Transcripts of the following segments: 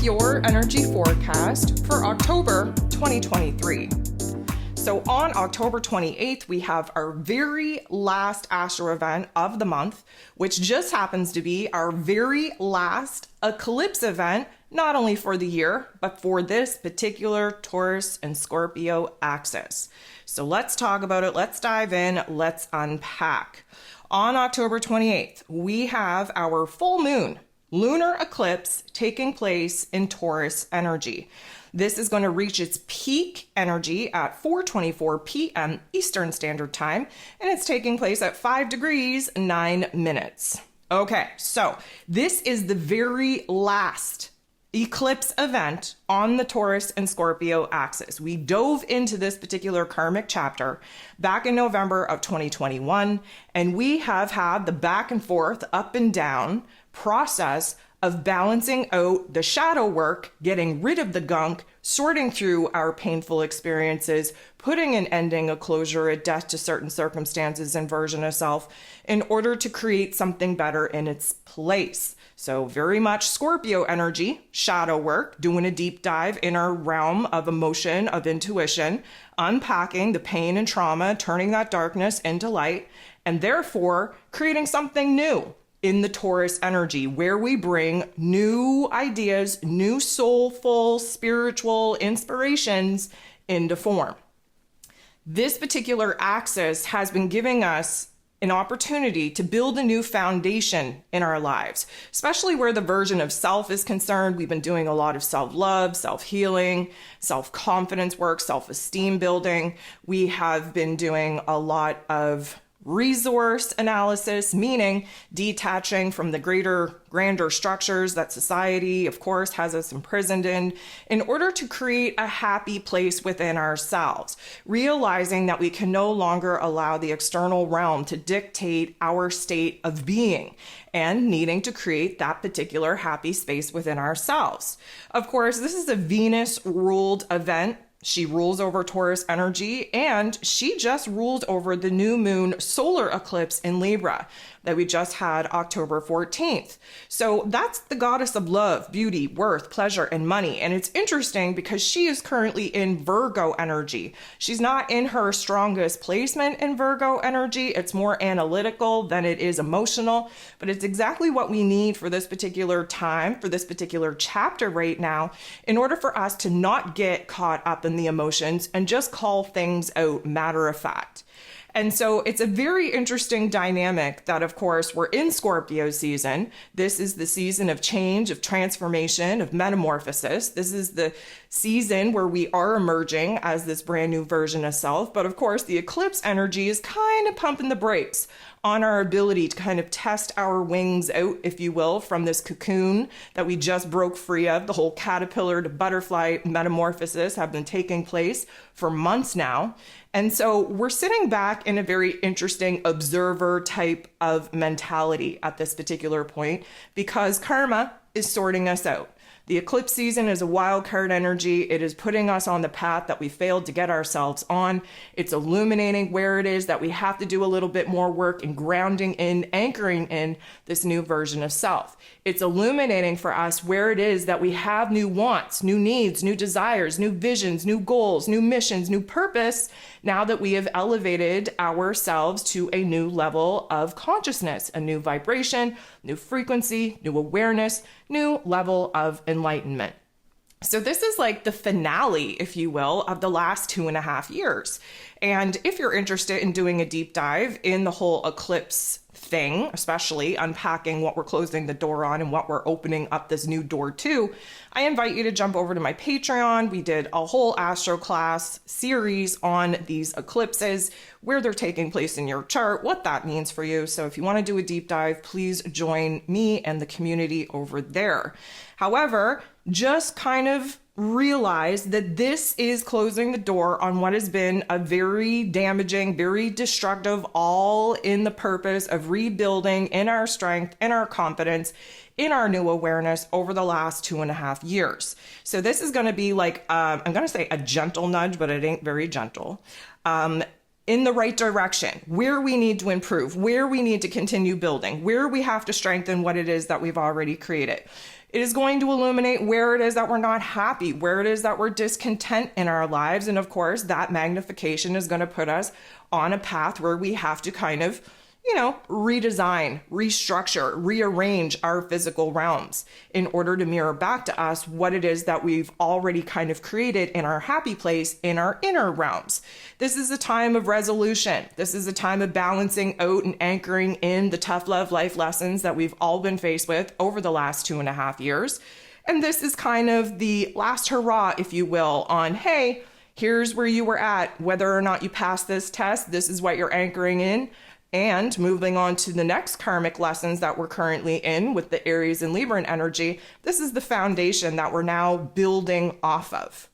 your energy forecast for October 2023. So on October 28th, we have our very last astro event of the month, which just happens to be our very last eclipse event, not only for the year, but for this particular Taurus and Scorpio axis. So let's talk about it. Let's dive in. Let's unpack. On October 28th, we have our full moon lunar eclipse taking place in Taurus energy. This is going to reach its peak energy at 4:24 p.m. Eastern Standard Time, and it's taking place at 5 degrees 9 minutes. Okay, so this is the very last eclipse event on the Taurus and Scorpio axis. We dove into this particular karmic chapter back in November of 2021, and we have had the back and forth, up and down process of balancing out the shadow work, getting rid of the gunk, sorting through our painful experiences, putting an ending, a closure, a death to certain circumstances and version of self in order to create something better in its place. So very much Scorpio energy, shadow work, doing a deep dive in our realm of emotion, of intuition, unpacking the pain and trauma, turning that darkness into light, and therefore creating something new in the Taurus energy, where we bring new ideas, new soulful, spiritual inspirations into form. This particular axis has been giving us an opportunity to build a new foundation in our lives, especially where the version of self is concerned. We've been doing a lot of self-love, self-healing, self-confidence work, self-esteem building. We have been doing a lot of resource analysis, meaning detaching from the grander structures that society, of course, has us imprisoned in order to create a happy place within ourselves, realizing that we can no longer allow the external realm to dictate our state of being and needing to create that particular happy space within ourselves. Of course, this is a Venus-ruled event. She rules over Taurus energy, and she just ruled over the new moon solar eclipse in Libra that we just had October 14th. So that's the goddess of love, beauty, worth, pleasure, and money. And it's interesting because she is currently in Virgo energy. She's not in her strongest placement in Virgo energy. It's more analytical than it is emotional, but it's exactly what we need for this particular time, for this particular chapter right now, in order for us to not get caught up in the emotions and just call things out matter of fact. And so it's a very interesting dynamic that, of course, we're in Scorpio season. This is the season of change, of transformation, of metamorphosis. This is the season where we are emerging as this brand new version of self. But of course, the eclipse energy is kind of pumping the brakes on our ability to kind of test our wings out, if you will, from this cocoon that we just broke free of. The whole caterpillar to butterfly metamorphosis have been taking place for months now. And so we're sitting back in a very interesting observer type of mentality at this particular point because karma is sorting us out. The eclipse season is a wild card energy. It is putting us on the path that we failed to get ourselves on. It's illuminating where it is that we have to do a little bit more work in grounding in, anchoring in this new version of self. It's illuminating for us where it is that we have new wants, new needs, new desires, new visions, new goals, new missions, new purpose, now that we have elevated ourselves to a new level of consciousness, a new vibration, new frequency, new awareness, new level of enlightenment. So this is like the finale, if you will, of the last 2.5 years. And if you're interested in doing a deep dive in the whole eclipse thing, especially unpacking what we're closing the door on and what we're opening up this new door to, I invite you to jump over to my Patreon. We did a whole astro class series on these eclipses, where they're taking place in your chart, what that means for you. So if you want to do a deep dive, please join me and the community over there. However, just kind of realize that this is closing the door on what has been a very damaging, very destructive, all in the purpose of rebuilding in our strength, in our confidence, in our new awareness over the last 2.5 years. So this is going to be like, I'm going to say a gentle nudge, but it ain't very gentle. in the right direction, where we need to improve, where we need to continue building, where we have to strengthen what it is that we've already created. It is going to illuminate where it is that we're not happy, where it is that we're discontent in our lives. And of course, that magnification is going to put us on a path where we have to kind of, redesign, restructure, rearrange our physical realms in order to mirror back to us what it is that we've already kind of created in our happy place in our inner realms. This is a time of resolution. This is a time of balancing out and anchoring in the tough love life lessons that we've all been faced with over the last 2.5 years. And this is kind of the last hurrah, if you will, on, hey, here's where you were at. Whether or not you pass this test, this is what you're anchoring in. And moving on to the next karmic lessons that we're currently in with the Aries and Libran energy, this is the foundation that we're now building off of.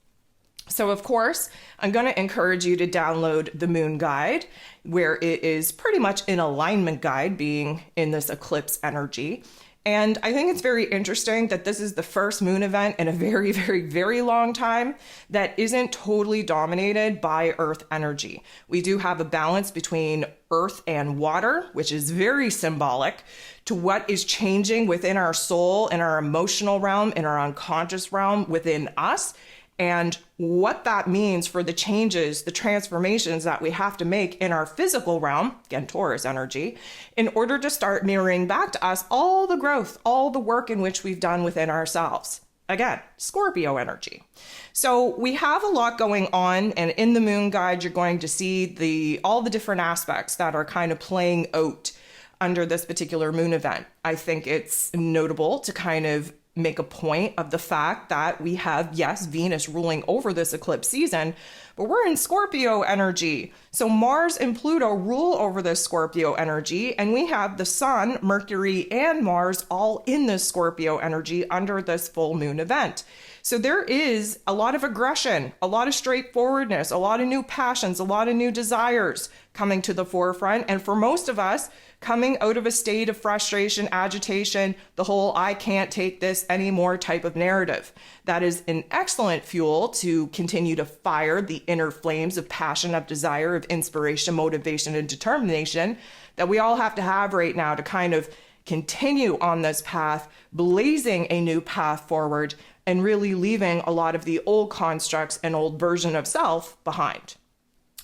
So of course, I'm going to encourage you to download the Moon Guide, where it is pretty much an alignment guide being in this eclipse energy. And I think it's very interesting that this is the first moon event in a very, very, very long time that isn't totally dominated by Earth energy. We do have a balance between Earth and water, which is very symbolic to what is changing within our soul, in our emotional realm, in our unconscious realm within us, and what that means for the changes, the transformations that we have to make in our physical realm, again, Taurus energy, in order to start mirroring back to us all the growth, all the work in which we've done within ourselves. Again, Scorpio energy. So we have a lot going on, and in the Moon Guide, you're going to see all the different aspects that are kind of playing out under this particular moon event. I think it's notable to kind of make a point of the fact that we have, yes, Venus ruling over this eclipse season, but we're in Scorpio energy. So Mars and Pluto rule over this Scorpio energy, and we have the Sun, Mercury, and Mars all in this Scorpio energy under this full moon event. So there is a lot of aggression, a lot of straightforwardness, a lot of new passions, a lot of new desires coming to the forefront. And for most of us, coming out of a state of frustration, agitation, the whole I can't take this anymore type of narrative. That is an excellent fuel to continue to fire the inner flames of passion, of desire, of inspiration, motivation, and determination that we all have to have right now to kind of continue on this path, blazing a new path forward and really leaving a lot of the old constructs and old version of self behind.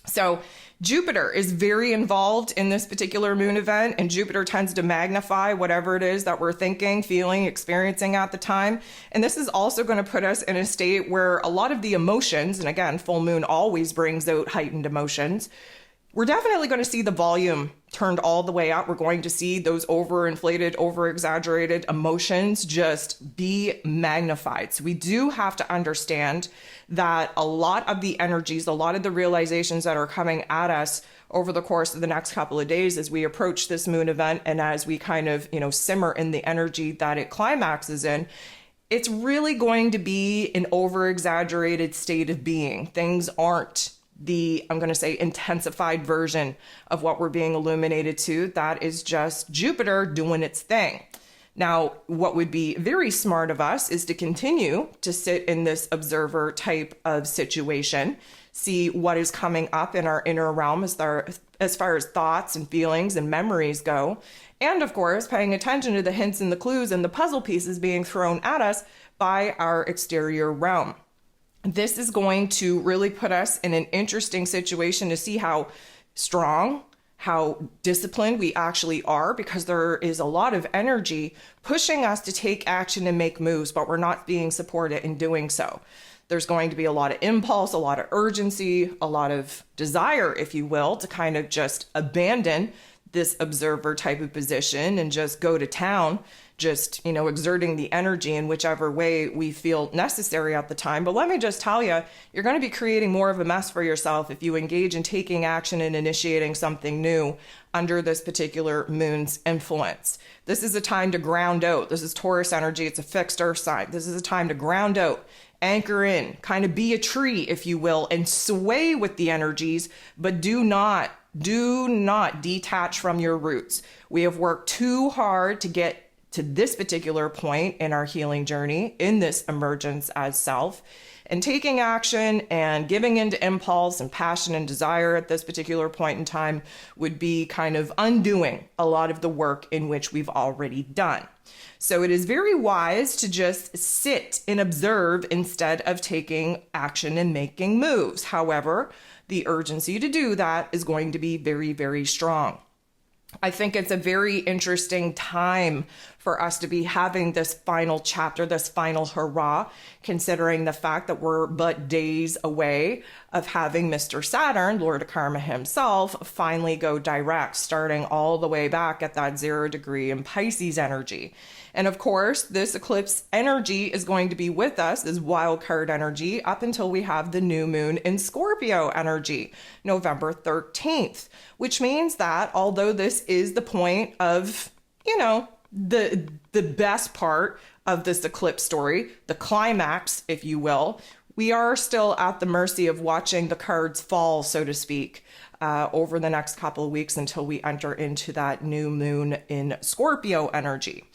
So Jupiter is very involved in this particular moon event, and Jupiter tends to magnify whatever it is that we're thinking, feeling, experiencing at the time. And this is also going to put us in a state where a lot of the emotions, and again, full moon always brings out heightened emotions, we're definitely going to see the volume turned all the way up. We're going to see those overinflated, over-exaggerated emotions just be magnified. So we do have to understand that a lot of the energies, a lot of the realizations that are coming at us over the course of the next couple of days as we approach this moon event and as we kind of, simmer in the energy that it climaxes in, it's really going to be an over-exaggerated state of being. Things aren't I'm going to say, intensified version of what we're being illuminated to. That is just Jupiter doing its thing. Now, what would be very smart of us is to continue to sit in this observer type of situation, see what is coming up in our inner realm as far as thoughts and feelings and memories go. And of course, paying attention to the hints and the clues and the puzzle pieces being thrown at us by our exterior realm. This is going to really put us in an interesting situation to see how strong, how disciplined we actually are, because there is a lot of energy pushing us to take action and make moves, but we're not being supported in doing so. There's going to be a lot of impulse, a lot of urgency, a lot of desire, if you will, to kind of just abandon this observer type of position and just go to town, just, exerting the energy in whichever way we feel necessary at the time. But let me just tell you, you're going to be creating more of a mess for yourself if you engage in taking action and initiating something new under this particular moon's influence. This is a time to ground out. This is Taurus energy. It's a fixed earth sign. This is a time to ground out, anchor in, kind of be a tree, if you will, and sway with the energies, but do not detach from your roots. We have worked too hard to get to this particular point in our healing journey, in this emergence as self. And taking action and giving into impulse and passion and desire at this particular point in time would be kind of undoing a lot of the work in which we've already done. So it is very wise to just sit and observe instead of taking action and making moves. However, the urgency to do that is going to be very, very strong. I think it's a very interesting time for us to be having this final chapter, this final hurrah, considering the fact that we're but days away of having Mr. Saturn, Lord of Karma himself, finally go direct, starting all the way back at that 0 degree in Pisces energy. And of course, this eclipse energy is going to be with us, this wild card energy, up until we have the new moon in Scorpio energy, November 13th, which means that although this is the point of, the best part of this eclipse story, the climax, if you will, we are still at the mercy of watching the cards fall, so to speak, over the next couple of weeks until we enter into that new moon in Scorpio energy.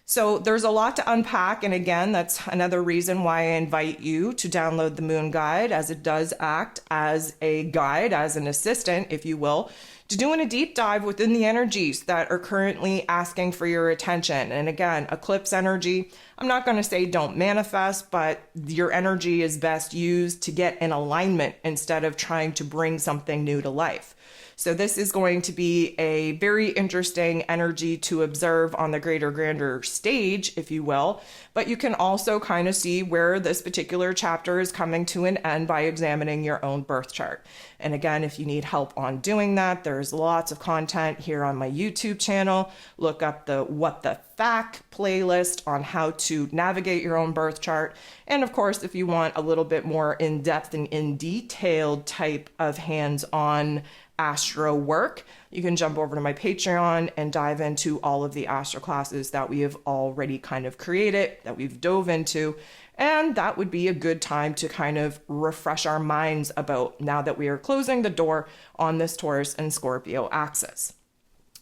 So there's a lot to unpack. And again, that's another reason why I invite you to download the Moon Guide, as it does act as a guide, as an assistant, if you will, to doing a deep dive within the energies that are currently asking for your attention. And again, eclipse energy, I'm not going to say don't manifest, but your energy is best used to get in alignment instead of trying to bring something new to life. So this is going to be a very interesting energy to observe on the greater, grander stage, if you will. But you can also kind of see where this particular chapter is coming to an end by examining your own birth chart. And again, if you need help on doing that, there's lots of content here on my YouTube channel. Look up the What the Fact playlist on how to navigate your own birth chart. And of course, if you want a little bit more in-depth and in-detailed type of hands-on astro work, you can jump over to my Patreon and dive into all of the astro classes that we have already kind of created, that we've dove into. And that would be a good time to kind of refresh our minds about now that we are closing the door on this Taurus and Scorpio axis.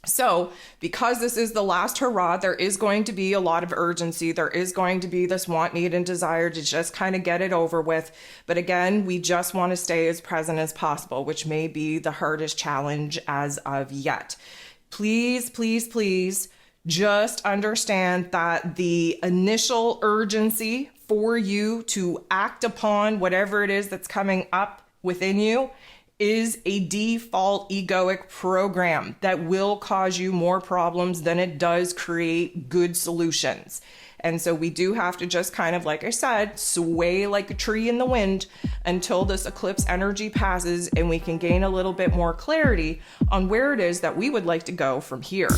So because this is the last hurrah, there is going to be a lot of urgency. There is going to be this want, need, and desire to just kind of get it over with. But again, we just want to stay as present as possible, which may be the hardest challenge as of yet. Please, please, please just understand that the initial urgency for you to act upon whatever it is that's coming up within you is a default egoic program that will cause you more problems than it does create good solutions. And so we do have to just kind of, like I said, sway like a tree in the wind until this eclipse energy passes and we can gain a little bit more clarity on where it is that we would like to go from here.